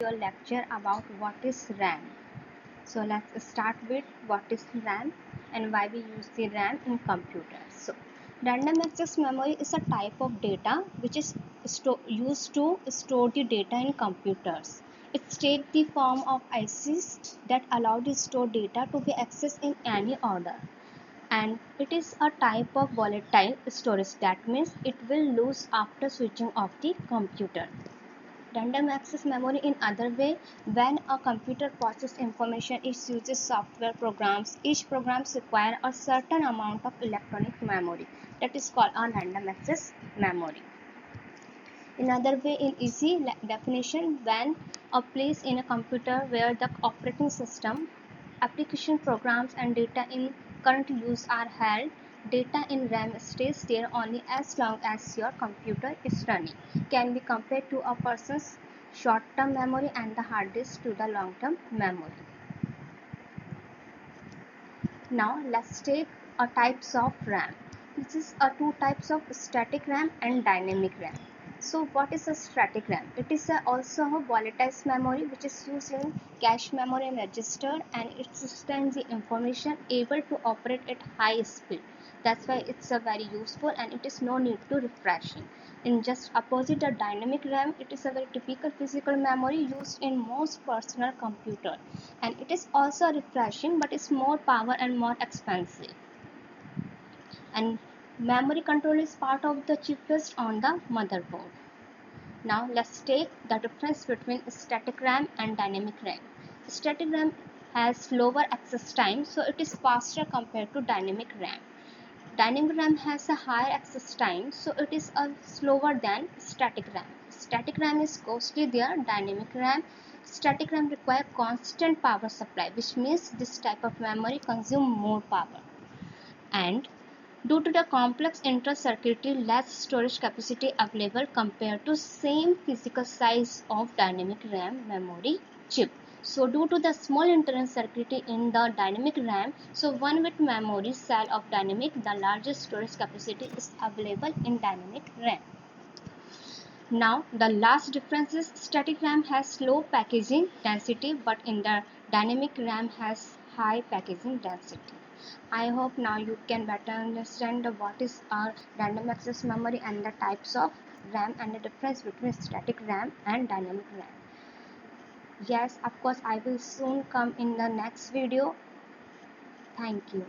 your lecture about what is RAM. So let's start with what is RAM and why we use the RAM in computers. So random access memory is a type of data which is used to store the data in computers. It takes the form of ICs that allow the stored data to be accessed in any order. And it is a type of volatile storage, that means it will lose after switching off the computer. Random access memory in other way, when a computer processes information, it uses software programs. Each program requires a certain amount of electronic memory, that is called a random access memory. In other way, in easy definition, when a place in a computer where the operating system, application programs and data in current use are held, data in RAM stays there only as long as your computer is running. Can be compared to a person's short-term memory and the hard disk to the long-term memory. Now let's take a types of RAM. This is two types of static RAM and dynamic RAM. So what is a static RAM? It is also a volatile memory which is used in cache memory and register, and it sustains the information able to operate at high speed. That's why it's very useful and it is no need to refreshing. In just opposite a dynamic RAM, it is a very typical physical memory used in most personal computer, and it is also refreshing but is more power and more expensive. And memory control is part of the chipset on the motherboard. Now let's take the difference between static RAM and dynamic RAM. Static RAM has slower access time, so it is faster compared to dynamic RAM. Dynamic RAM has a higher access time, so it is slower than static RAM. Static RAM is costly there. Dynamic RAM, static RAM require constant power supply, which means this type of memory consume more power. And due to the complex inter-circuitry, less storage capacity available compared to same physical size of dynamic RAM memory chip. So due to the small internal circuitry in the dynamic RAM, so one bit memory cell of dynamic, the largest storage capacity is available in dynamic RAM. Now the last difference is static RAM has low packaging density, but in the dynamic RAM has high packaging density. I hope now you can better understand what is our random access memory and the types of RAM and the difference between static RAM and dynamic RAM. Yes, of course, I will soon come in the next video. Thank you.